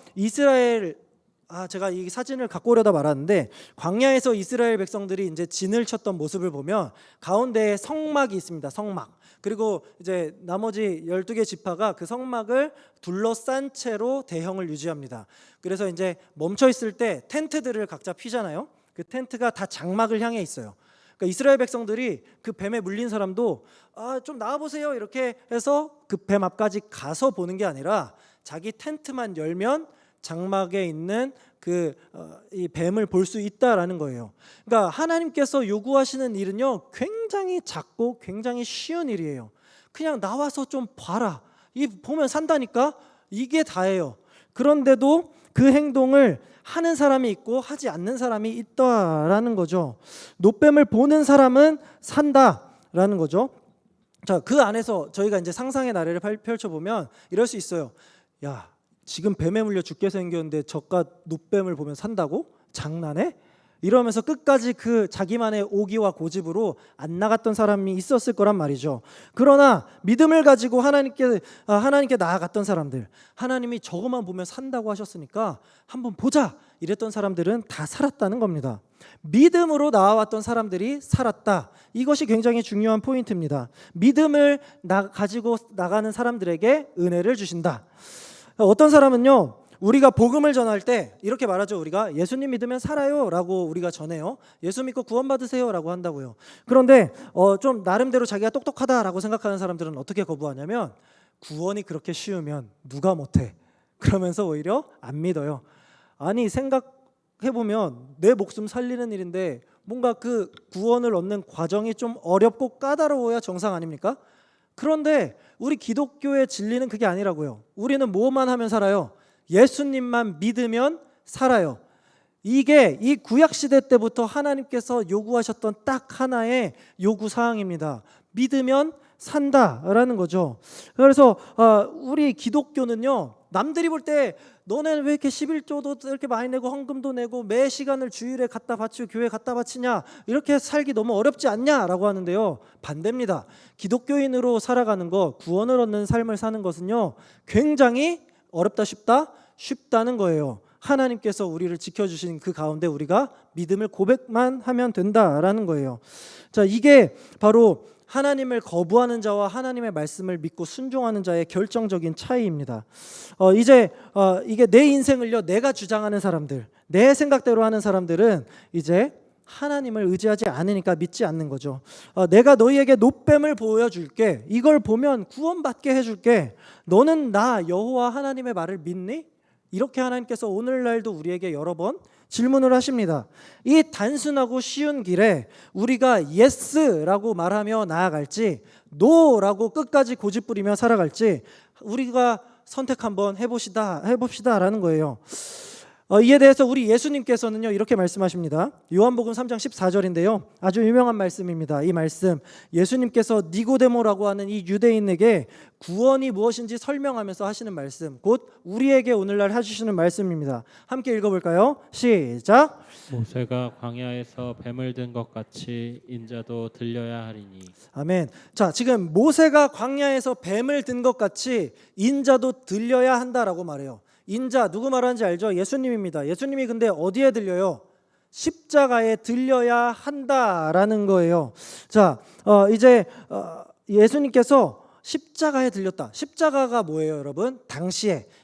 [SPEAKER 1] 제가 이 사진을 갖고 오려다 말았는데, 광야에서 이스라엘 백성들이 이제 진을 쳤던 모습을 보면 가운데에 성막이 있습니다. 성막. 그리고 이제 나머지 12개 지파가 그 성막을 둘러싼 채로 대형을 유지합니다. 그래서 이제 멈춰 있을 때 텐트들을 각자 피잖아요. 그 텐트가 다 장막을 향해 있어요. 그러니까 이스라엘 백성들이 그 뱀에 물린 사람도 좀 나와보세요 이렇게 해서 그 뱀 앞까지 가서 보는 게 아니라 자기 텐트만 열면 장막에 있는 이 뱀을 볼 수 있다라는 거예요. 그러니까 하나님께서 요구하시는 일은요, 굉장히 작고 굉장히 쉬운 일이에요. 그냥 나와서 좀 봐라. 보면 산다니까. 이게 다예요. 그런데도 그 행동을 하는 사람이 있고 하지 않는 사람이 있다라는 거죠. 놋뱀을 보는 사람은 산다라는 거죠. 자, 그 안에서 저희가 이제 상상의 나래를 펼쳐보면 이럴 수 있어요. 야, 지금 뱀에 물려 죽게 생겼는데 저가 놋뱀을 보면 산다고? 장난해? 이러면서 끝까지 그 자기만의 오기와 고집으로 안 나갔던 사람이 있었을 거란 말이죠. 그러나 믿음을 가지고 하나님께 나아갔던 사람들, 하나님이 저것만 보면 산다고 하셨으니까 한번 보자 이랬던 사람들은 다 살았다는 겁니다. 믿음으로 나아왔던 사람들이 살았다. 이것이 굉장히 중요한 포인트입니다. 믿음을 가지고 나가는 사람들에게 은혜를 주신다. 어떤 사람은요, 우리가 복음을 전할 때 이렇게 말하죠. 우리가 예수님 믿으면 살아요 라고 우리가 전해요. 예수 믿고 구원받으세요 라고 한다고요. 그런데 좀 나름대로 자기가 똑똑하다라고 생각하는 사람들은 어떻게 거부하냐면, 구원이 그렇게 쉬우면 누가 못해 그러면서 오히려 안 믿어요. 아니, 생각해보면 내 목숨 살리는 일인데 뭔가 그 구원을 얻는 과정이 좀 어렵고 까다로워야 정상 아닙니까? 그런데 우리 기독교의 진리는 그게 아니라고요. 우리는 뭐만 하면 살아요? 예수님만 믿으면 살아요. 이게 이 구약 시대 때부터 하나님께서 요구하셨던 딱 하나의 요구 사항입니다. 믿으면 산다라는 거죠. 그래서 우리 기독교는요, 남들이 볼 때 너네는 왜 이렇게 11조도 이렇게 많이 내고 헌금도 내고 매 시간을 주일에 갖다 바치고 교회 갖다 바치냐, 이렇게 살기 너무 어렵지 않냐라고 하는데요, 반대입니다. 기독교인으로 살아가는 것, 구원을 얻는 삶을 사는 것은요, 굉장히 어렵다 쉽다? 쉽다는 거예요. 하나님께서 우리를 지켜주신 그 가운데 우리가 믿음을 고백만 하면 된다라는 거예요. 자, 이게 바로 하나님을 거부하는 자와 하나님의 말씀을 믿고 순종하는 자의 결정적인 차이입니다. 이게 내 인생을요, 내가 주장하는 사람들, 내 생각대로 하는 사람들은 이제 하나님을 의지하지 않으니까 믿지 않는 거죠. 내가 너희에게 노뱀을 보여줄게, 이걸 보면 구원받게 해줄게, 너는 나 여호와 하나님의 말을 믿니? 이렇게 하나님께서 오늘날도 우리에게 여러 번 질문을 하십니다. 이 단순하고 쉬운 길에 우리가 yes라고 말하며 나아갈지 no라고 끝까지 고집부리며 살아갈지 우리가 선택 한번 해봅시다라는 거예요. 이에 대해서 우리 예수님께서는요, 이렇게 말씀하십니다. 요한복음 3장 14절인데요, 아주 유명한 말씀입니다. 이 말씀, 예수님께서 니고데모라고 하는 이 유대인에게 구원이 무엇인지 설명하면서 하시는 말씀, 곧 우리에게 오늘날 해주시는 말씀입니다. 함께 읽어볼까요? 시작.
[SPEAKER 2] 모세가 광야에서 뱀을 든 것 같이 인자도 들려야 하리니.
[SPEAKER 1] 아멘. 자, 지금 모세가 광야에서 뱀을 든 것 같이 인자도 들려야 한다라고 말해요. 인자, 누구 말하는지 알죠? 예수님입니다. 예수님이 근데 어디에 들려요? 십자가에 들려야 한다라는 거예요. 자, 예수님께서 십자가에 들렸다. 십자가가 뭐예요, 여러분?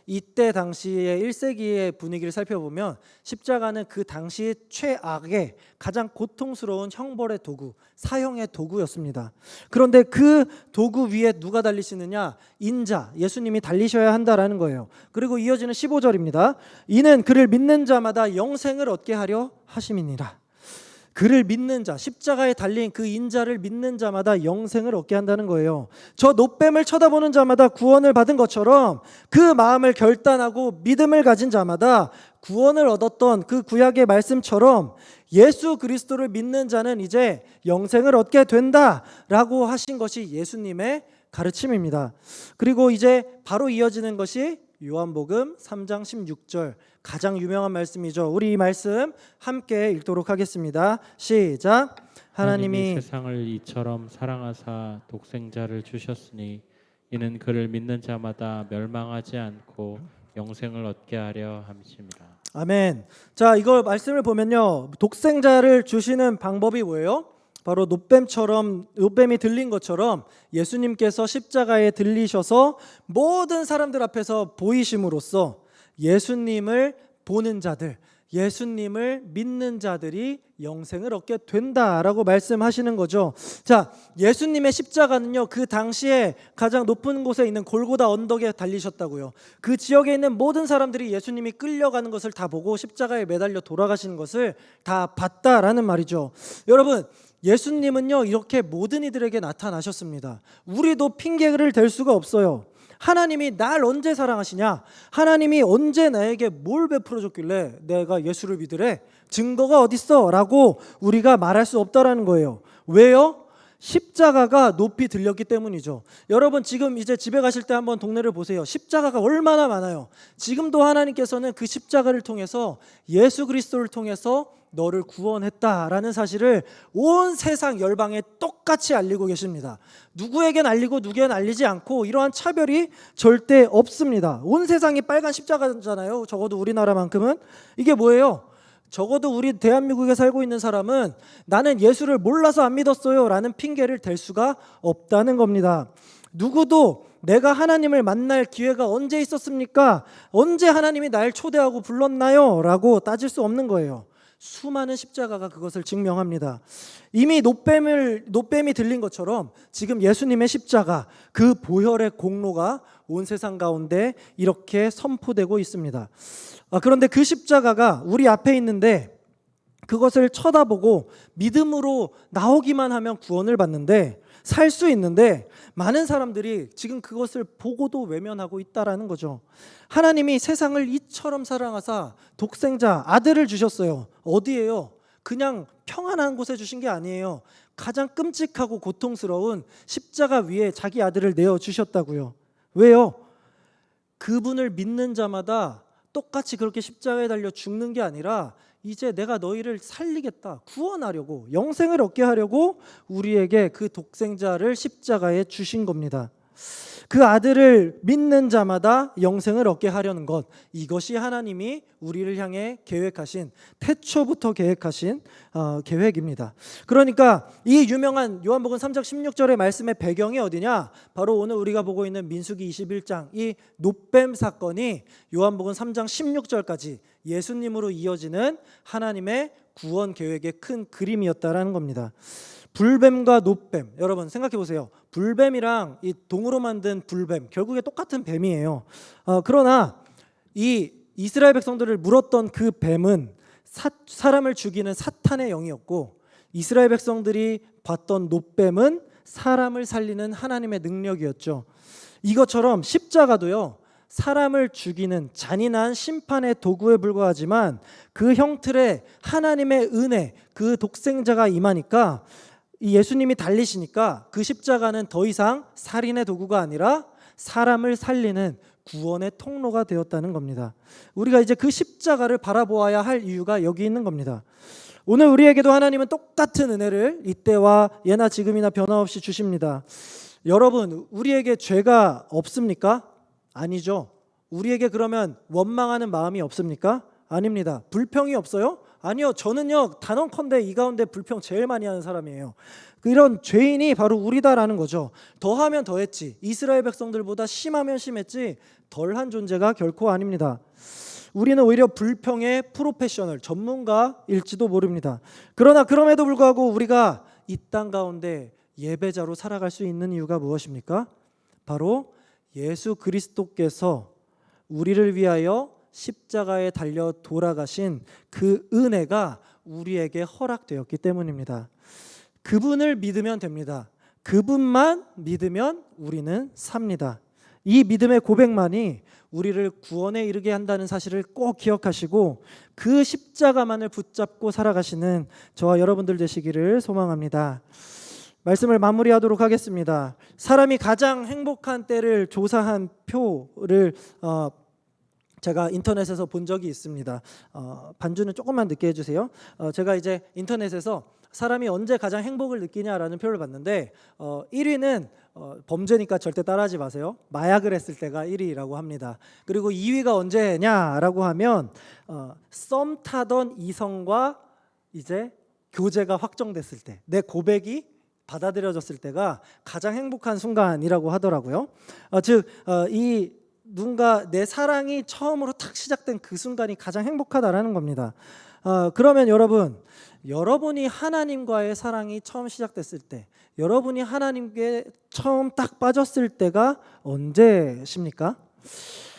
[SPEAKER 1] 이때 당시의 1세기의 분위기를 살펴보면 십자가는 그 당시 최악의 가장 고통스러운 형벌의 도구, 사형의 도구였습니다. 그런데 그 도구 위에 누가 달리시느냐? 인자, 예수님이 달리셔야 한다라는 거예요. 그리고 이어지는 15절입니다. 이는 그를 믿는 자마다 영생을 얻게 하려 하심이니라. 그를 믿는 자, 십자가에 달린 그 인자를 믿는 자마다 영생을 얻게 한다는 거예요. 저 노뱀을 쳐다보는 자마다 구원을 받은 것처럼 그 마음을 결단하고 믿음을 가진 자마다 구원을 얻었던 그 구약의 말씀처럼 예수 그리스도를 믿는 자는 이제 영생을 얻게 된다라고 하신 것이 예수님의 가르침입니다. 그리고 이제 바로 이어지는 것이 요한복음 3장 16절, 가장 유명한 말씀이죠. 우리 이 말씀 함께 읽도록 하겠습니다. 시작. 하나님이
[SPEAKER 2] 세상을 이처럼 사랑하사 독생자를 주셨으니 이는 그를 믿는 자마다 멸망하지 않고 영생을 얻게 하려 함이십니다.
[SPEAKER 1] 아멘. 자, 이거 말씀을 보면요, 독생자를 주시는 방법이 뭐예요? 바로 노뱀이 들린 것처럼 예수님께서 십자가에 들리셔서 모든 사람들 앞에서 보이심으로써 예수님을 보는 자들, 예수님을 믿는 자들이 영생을 얻게 된다라고 말씀하시는 거죠. 자, 예수님의 십자가는요, 그 당시에 가장 높은 곳에 있는 골고다 언덕에 달리셨다고요. 그 지역에 있는 모든 사람들이 예수님이 끌려가는 것을 다 보고 십자가에 매달려 돌아가시는 것을 다 봤다라는 말이죠. 여러분, 예수님은요, 이렇게 모든 이들에게 나타나셨습니다. 우리도 핑계를 댈 수가 없어요. 하나님이 날 언제 사랑하시냐? 하나님이 언제 나에게 뭘 베풀어 줬길래 내가 예수를 믿으래? 증거가 어딨어? 라고 우리가 말할 수 없다라는 거예요. 왜요? 십자가가 높이 들렸기 때문이죠. 여러분, 지금 이제 집에 가실 때 한번 동네를 보세요. 십자가가 얼마나 많아요. 지금도 하나님께서는 그 십자가를 통해서, 예수 그리스도를 통해서 너를 구원했다라는 사실을 온 세상 열방에 똑같이 알리고 계십니다. 누구에겐 알리고 누구에겐 알리지 않고 이러한 차별이 절대 없습니다. 온 세상이 빨간 십자가잖아요. 적어도 우리나라만큼은. 이게 뭐예요? 적어도 우리 대한민국에 살고 있는 사람은 나는 예수를 몰라서 안 믿었어요 라는 핑계를 댈 수가 없다는 겁니다. 누구도 내가 하나님을 만날 기회가 언제 있었습니까? 언제 하나님이 날 초대하고 불렀나요? 라고 따질 수 없는 거예요. 수많은 십자가가 그것을 증명합니다. 이미 노뱀이 들린 것처럼 지금 예수님의 십자가, 그 보혈의 공로가 온 세상 가운데 이렇게 선포되고 있습니다. 그런데 그 십자가가 우리 앞에 있는데 그것을 쳐다보고 믿음으로 나오기만 하면 구원을 받는데 살 수 있는데 많은 사람들이 지금 그것을 보고도 외면하고 있다라는 거죠. 하나님이 세상을 이처럼 사랑하사 독생자 아들을 주셨어요. 어디예요? 그냥 평안한 곳에 주신 게 아니에요. 가장 끔찍하고 고통스러운 십자가 위에 자기 아들을 내어 주셨다고요. 왜요? 그분을 믿는 자마다 똑같이 그렇게 십자가에 달려 죽는 게 아니라 이제 내가 너희를 살리겠다, 구원하려고, 영생을 얻게 하려고 우리에게 그 독생자를 십자가에 주신 겁니다. 그 아들을 믿는 자마다 영생을 얻게 하려는 것, 이것이 하나님이 우리를 향해 계획하신, 태초부터 계획하신 계획입니다. 그러니까 이 유명한 요한복음 3장 16절의 말씀의 배경이 어디냐? 바로 오늘 우리가 보고 있는 민수기 21장 이 놋뱀 사건이 요한복음 3장 16절까지 예수님으로 이어지는 하나님의 구원 계획의 큰 그림이었다라는 겁니다. 불뱀과 놋뱀, 여러분 생각해 보세요. 불뱀이랑 이 동으로 만든 불뱀 결국에 똑같은 뱀이에요. 그러나 이 이스라엘 백성들을 물었던 그 뱀은 사람을 죽이는 사탄의 영이었고, 이스라엘 백성들이 봤던 놋뱀은 사람을 살리는 하나님의 능력이었죠. 이것처럼 십자가도요, 사람을 죽이는 잔인한 심판의 도구에 불과하지만 그 형틀에 하나님의 은혜, 그 독생자가 임하니까, 이 예수님이 달리시니까 그 십자가는 더 이상 살인의 도구가 아니라 사람을 살리는 구원의 통로가 되었다는 겁니다. 우리가 이제 그 십자가를 바라보아야 할 이유가 여기 있는 겁니다. 오늘 우리에게도 하나님은 똑같은 은혜를 이때와 예나 지금이나 변함없이 주십니다. 여러분, 우리에게 죄가 없습니까? 아니죠. 우리에게 그러면 원망하는 마음이 없습니까? 아닙니다. 불평이 없어요? 아니요. 저는요, 단언컨대 이 가운데 불평 제일 많이 하는 사람이에요. 이런 죄인이 바로 우리다라는 거죠. 더하면 더했지, 이스라엘 백성들보다 심하면 심했지 덜한 존재가 결코 아닙니다. 우리는 오히려 불평의 프로페셔널, 전문가일지도 모릅니다. 그러나 그럼에도 불구하고 우리가 이 땅 가운데 예배자로 살아갈 수 있는 이유가 무엇입니까? 바로 예수 그리스도께서 우리를 위하여 십자가에 달려 돌아가신 그 은혜가 우리에게 허락되었기 때문입니다. 그분을 믿으면 됩니다. 그분만 믿으면 우리는 삽니다. 이 믿음의 고백만이 우리를 구원에 이르게 한다는 사실을 꼭 기억하시고 그 십자가만을 붙잡고 살아가시는 저와 여러분들 되시기를 소망합니다. 말씀을 마무리하도록 하겠습니다. 사람이 가장 행복한 때를 조사한 표를 제가 인터넷에서 본 적이 있습니다. 반주는 조금만 늦게 해주세요. 제가 이제 인터넷에서 사람이 언제 가장 행복을 느끼냐라는 표를 봤는데 1위는 범죄니까 절대 따라하지 마세요. 마약을 했을 때가 1위라고 합니다. 그리고 2위가 언제냐라고 하면 썸 타던 이성과 이제 교제가 확정됐을 때, 내 고백이 받아들여졌을 때가 가장 행복한 순간이라고 하더라고요. 이 누군가 내 사랑이 처음으로 탁 시작된 그 순간이 가장 행복하다라는 겁니다. 그러면 여러분이 하나님과의 사랑이 처음 시작됐을 때, 여러분이 하나님께 처음 딱 빠졌을 때가 언제십니까?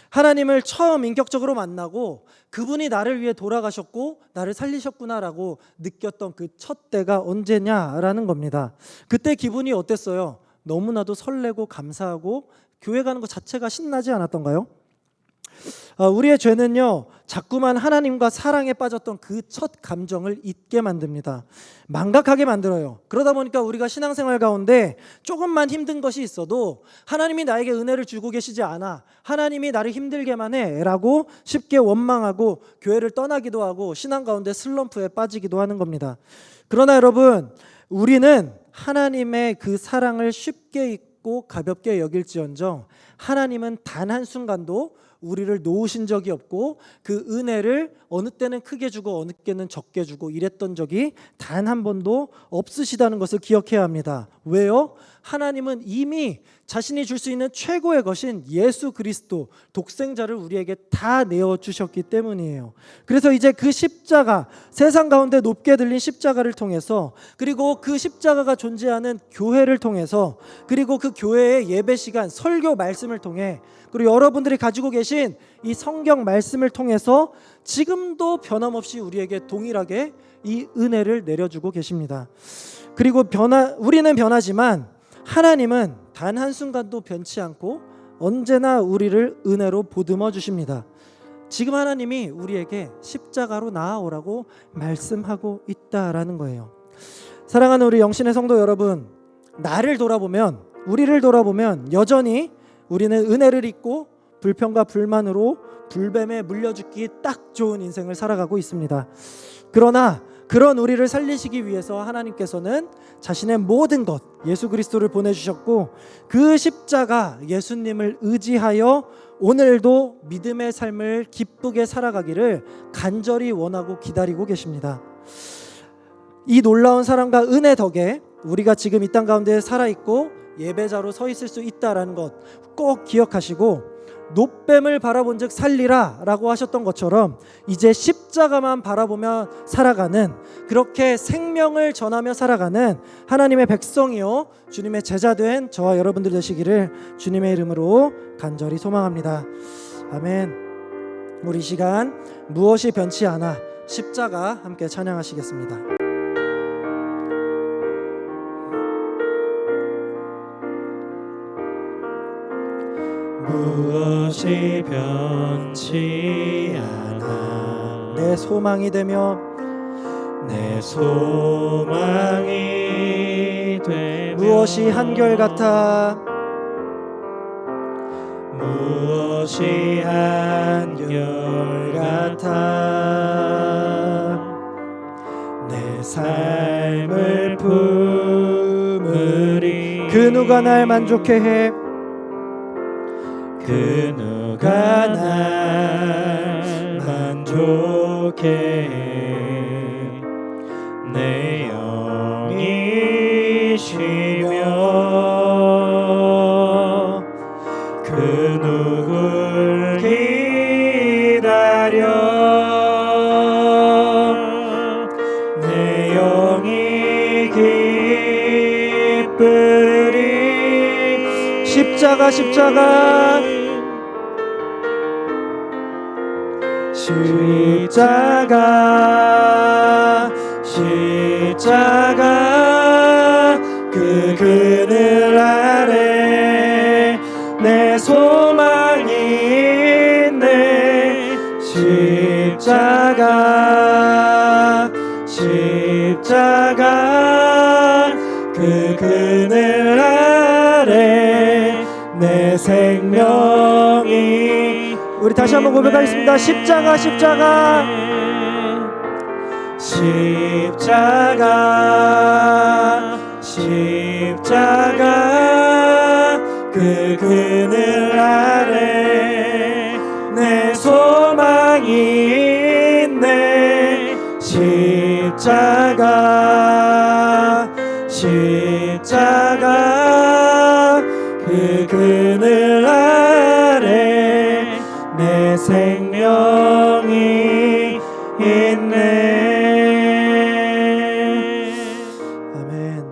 [SPEAKER 1] 하나님을 처음 인격적으로 만나고 그분이 나를 위해 돌아가셨고 나를 살리셨구나라고 느꼈던 그 첫 때가 언제냐라는 겁니다. 그때 기분이 어땠어요? 너무나도 설레고 감사하고 교회 가는 것 자체가 신나지 않았던가요? 우리의 죄는요, 자꾸만 하나님과 사랑에 빠졌던 그 첫 감정을 잊게 만듭니다. 망각하게 만들어요. 그러다 보니까 우리가 신앙생활 가운데 조금만 힘든 것이 있어도 하나님이 나에게 은혜를 주고 계시지 않아, 하나님이 나를 힘들게만 해라고 쉽게 원망하고 교회를 떠나기도 하고 신앙 가운데 슬럼프에 빠지기도 하는 겁니다. 그러나 여러분, 우리는 하나님의 그 사랑을 쉽게 잊고 가볍게 여길지언정 하나님은 단 한순간도 우리를 놓으신 적이 없고 그 은혜를 어느 때는 크게 주고 어느 때는 적게 주고 이랬던 적이 단 한 번도 없으시다는 것을 기억해야 합니다. 왜요? 하나님은 이미 자신이 줄 수 있는 최고의 것인 예수 그리스도 독생자를 우리에게 다 내어주셨기 때문이에요. 그래서 이제 그 십자가, 세상 가운데 높게 들린 십자가를 통해서, 그리고 그 십자가가 존재하는 교회를 통해서, 그리고 그 교회의 예배 시간, 설교 말씀을 통해, 그리고 여러분들이 가지고 계신 주신 이 성경 말씀을 통해서 지금도 변함없이 우리에게 동일하게 이 은혜를 내려주고 계십니다. 그리고 우리는 변하지만 하나님은 단 한순간도 변치 않고 언제나 우리를 은혜로 보듬어 주십니다. 지금 하나님이 우리에게 십자가로 나아오라고 말씀하고 있다라는 거예요. 사랑하는 우리 영신의 성도 여러분, 우리를 돌아보면 여전히 우리는 은혜를 잊고 불평과 불만으로 불뱀에 물려 죽기 딱 좋은 인생을 살아가고 있습니다. 그러나 그런 우리를 살리시기 위해서 하나님께서는 자신의 모든 것 예수 그리스도를 보내주셨고, 그 십자가 예수님을 의지하여 오늘도 믿음의 삶을 기쁘게 살아가기를 간절히 원하고 기다리고 계십니다. 이 놀라운 사랑과 은혜 덕에 우리가 지금 이 땅 가운데 살아있고 예배자로 서 있을 수 있다라는 것 꼭 기억하시고, 놋뱀을 바라본 즉 살리라 라고 하셨던 것처럼 이제 십자가만 바라보며 살아가는, 그렇게 생명을 전하며 살아가는 하나님의 백성이요 주님의 제자된 저와 여러분들 되시기를 주님의 이름으로 간절히 소망합니다. 아멘. 우리 시간 무엇이 변치 않아 십자가 함께 찬양하시겠습니다.
[SPEAKER 2] 무엇이 변치 않아
[SPEAKER 1] 내 소망이 되며
[SPEAKER 2] 내 소망이 되며
[SPEAKER 1] 무엇이 한결같아
[SPEAKER 2] 무엇이 한결같아 내 삶을 품으리
[SPEAKER 1] 그 누가 날 만족해 해
[SPEAKER 2] 그 누가 날 만족해 해 내 영이 쉬며 그 누굴 기다려 내 영이 기쁘리
[SPEAKER 1] 십자가
[SPEAKER 2] 그 그늘 아래 내 소망이 있네 십자가 그 그늘 아래 내 생명이
[SPEAKER 1] 우리 다시 한번 고백하겠습니다. 십자가
[SPEAKER 2] 그 그늘 아래 내 소망이 있네 십자가 그 그늘 아래 내 생명이 있네.
[SPEAKER 1] 아멘.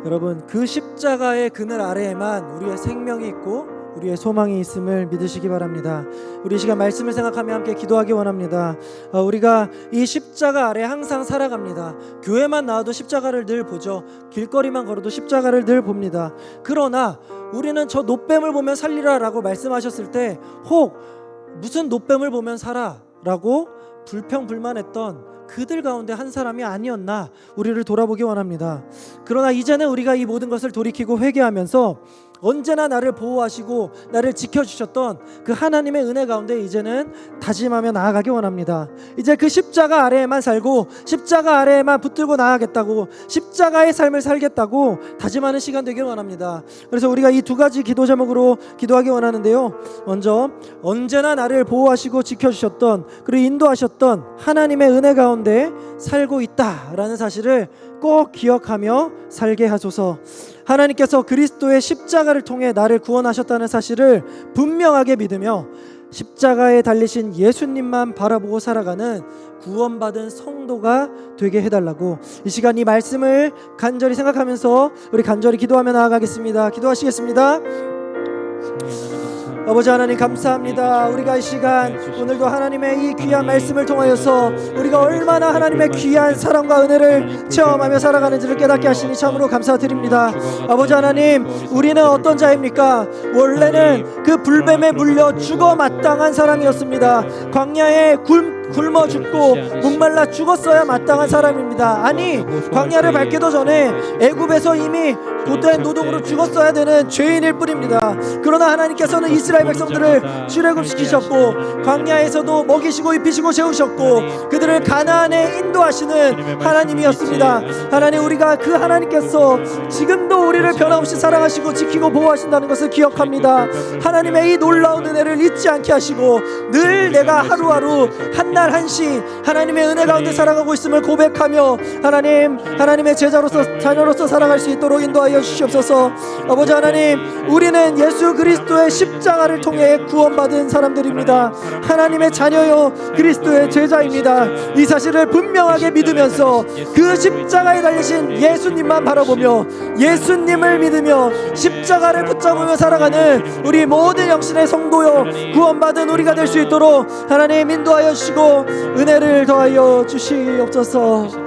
[SPEAKER 1] 여러분, 그 십자가의 그늘 아래에만 우리의 생명이 있고 우리의 소망이 있음을 믿으시기 바랍니다. 우리 시간 말씀을 생각하며 함께 기도하기 원합니다. 우리가 이 십자가 아래 항상 살아갑니다. 교회만 나와도 십자가를 늘 보죠. 길거리만 걸어도 십자가를 늘 봅니다. 그러나 우리는 저 놋뱀을 보면 살리라 라고 말씀하셨을 때 혹 무슨 놋뱀을 보면 살아 라고 불평불만했던 그들 가운데 한 사람이 아니었나 우리를 돌아보기 원합니다. 그러나 이제는 우리가 이 모든 것을 돌이키고 회개하면서 언제나 나를 보호하시고 나를 지켜주셨던 그 하나님의 은혜 가운데 이제는 다짐하며 나아가기 원합니다. 이제 그 십자가 아래에만 살고 십자가 아래에만 붙들고 나아가겠다고, 십자가의 삶을 살겠다고 다짐하는 시간 되길 원합니다. 그래서 우리가 이 두 가지 기도 제목으로 기도하기 원하는데요, 먼저 언제나 나를 보호하시고 지켜주셨던 그리고 인도하셨던 하나님의 은혜 가운데 살고 있다라는 사실을 꼭 기억하며 살게 하소서. 하나님께서 그리스도의 십자가를 통해 나를 구원하셨다는 사실을 분명하게 믿으며 십자가에 달리신 예수님만 바라보고 살아가는 구원받은 성도가 되게 해달라고 이 시간 이 말씀을 간절히 생각하면서 우리 간절히 기도하며 나아가겠습니다. 기도하시겠습니다.
[SPEAKER 2] 감사합니다.
[SPEAKER 1] 아버지 하나님 감사합니다. 우리가 이 시간 오늘도 하나님의 이 귀한 말씀을 통하여서 우리가 얼마나 하나님의 귀한 사랑과 은혜를 체험하며 살아가는지를 깨닫게 하시니 참으로 감사드립니다. 아버지 하나님, 우리는 어떤 자입니까? 원래는 그 불뱀에 물려 죽어 마땅한 사람이었습니다. 광야에 굶어 죽고 목말라 죽었어야 마땅한 사람입니다. 아니, 광야를 밟기도 전에 애굽에서 이미 고된 노동으로 죽었어야 되는 죄인일 뿐입니다. 그러나 하나님께서는 이스라엘 백성들을 출애굽시키셨고 광야에서도 먹이시고 입히시고 재우셨고 그들을 가나안에 인도하시는 하나님이었습니다. 하나님, 우리가 그 하나님께서 지금도 우리를 변함없이 사랑하시고 지키고 보호하신다는 것을 기억합니다. 하나님의 이 놀라운 은혜를 잊지 않게 하시고 늘 내가 하루하루 한날 한시 하나님의 은혜 가운데 살아가고 있음을 고백하며 하나님의 제자로서 자녀로서 살아갈 수 있도록 인도하여 주시옵소서. 아버지 하나님, 우리는 예수 그리스도의 십자가를 통해 구원받은 사람들입니다. 하나님의 자녀요 그리스도의 제자입니다. 이 사실을 분명하게 믿으면서 그 십자가에 달리신 예수님만 바라보며 예수님을 믿으며 십자가를 붙잡으며 살아가는 우리 모든 영신의 성도요 구원받은 우리가 될 수 있도록 하나님 인도하여 주시고 은혜를 더하여 주시옵소서.